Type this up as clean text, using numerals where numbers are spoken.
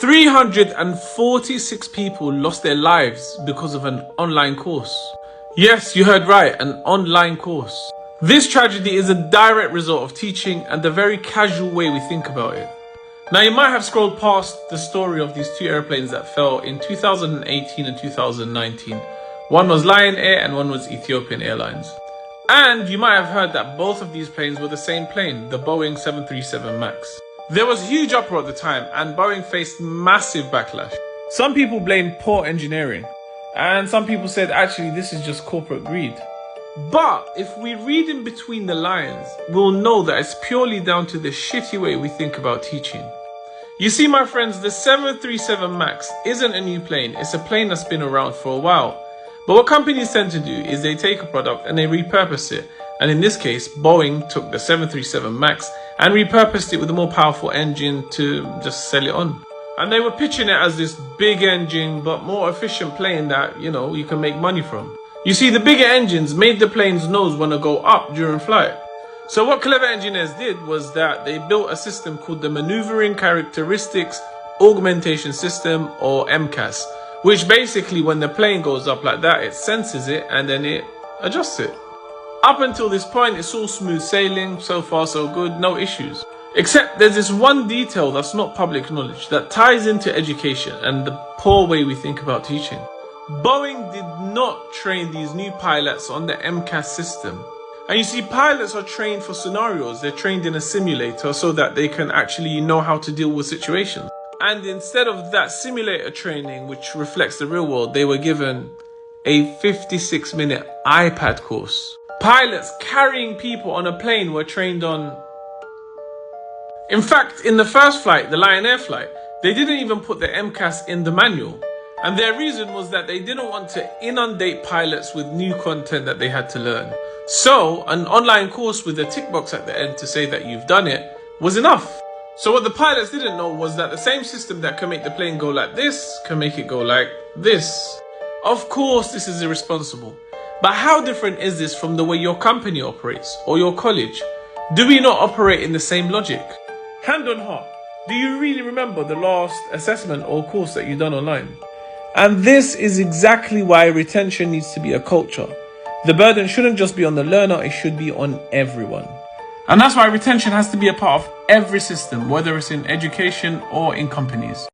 346 people lost their lives because of an online course. Yes, you heard right, an online course. This tragedy is a direct result of teaching and the very casual way we think about it. Now, you might have scrolled past the story of these two airplanes that fell in 2018 and 2019. One was Lion Air and one was Ethiopian Airlines. And you might have heard that both of these planes were the same plane, the Boeing 737 MAX. There was huge uproar at the time and Boeing faced massive backlash. Some people blamed poor engineering and some people said actually this is just corporate greed. But if we read in between the lines, we'll know that it's purely down to the shitty way we think about teaching. You see, my friends, the 737 MAX isn't a new plane, it's a plane that's been around for a while. But what companies tend to do is they take a product and they repurpose it. And in this case, Boeing took the 737 MAX and repurposed it with a more powerful engine to just sell it on. And they were pitching it as this big engine but more efficient plane that, you can make money from. You see, the bigger engines made the plane's nose want to go up during flight. So what clever engineers did was that they built a system called the Maneuvering Characteristics Augmentation System, or MCAS, which basically when the plane goes up like that, it senses it and then it adjusts it. Up until this point, it's all smooth sailing, so far so good, no issues. Except there's this one detail that's not public knowledge that ties into education and the poor way we think about teaching. Boeing did not train these new pilots on the MCAS system. And you see, pilots are trained for scenarios. They're trained in a simulator so that they can actually know how to deal with situations. And instead of that simulator training, which reflects the real world, they were given a 56-minute iPad course. Pilots carrying people on a plane were trained on... In fact, in the first flight, the Lion Air flight, they didn't even put the MCAS in the manual. And their reason was that they didn't want to inundate pilots with new content that they had to learn. So, an online course with a tick box at the end to say that you've done it was enough. So what the pilots didn't know was that the same system that can make the plane go like this can make it go like this. Of course, this is irresponsible. But how different is this from the way your company operates or your college? Do we not operate in the same logic? Hand on heart, do you really remember the last assessment or course that you've done online? And this is exactly why retention needs to be a culture. The burden shouldn't just be on the learner, it should be on everyone. And that's why retention has to be a part of every system, whether it's in education or in companies.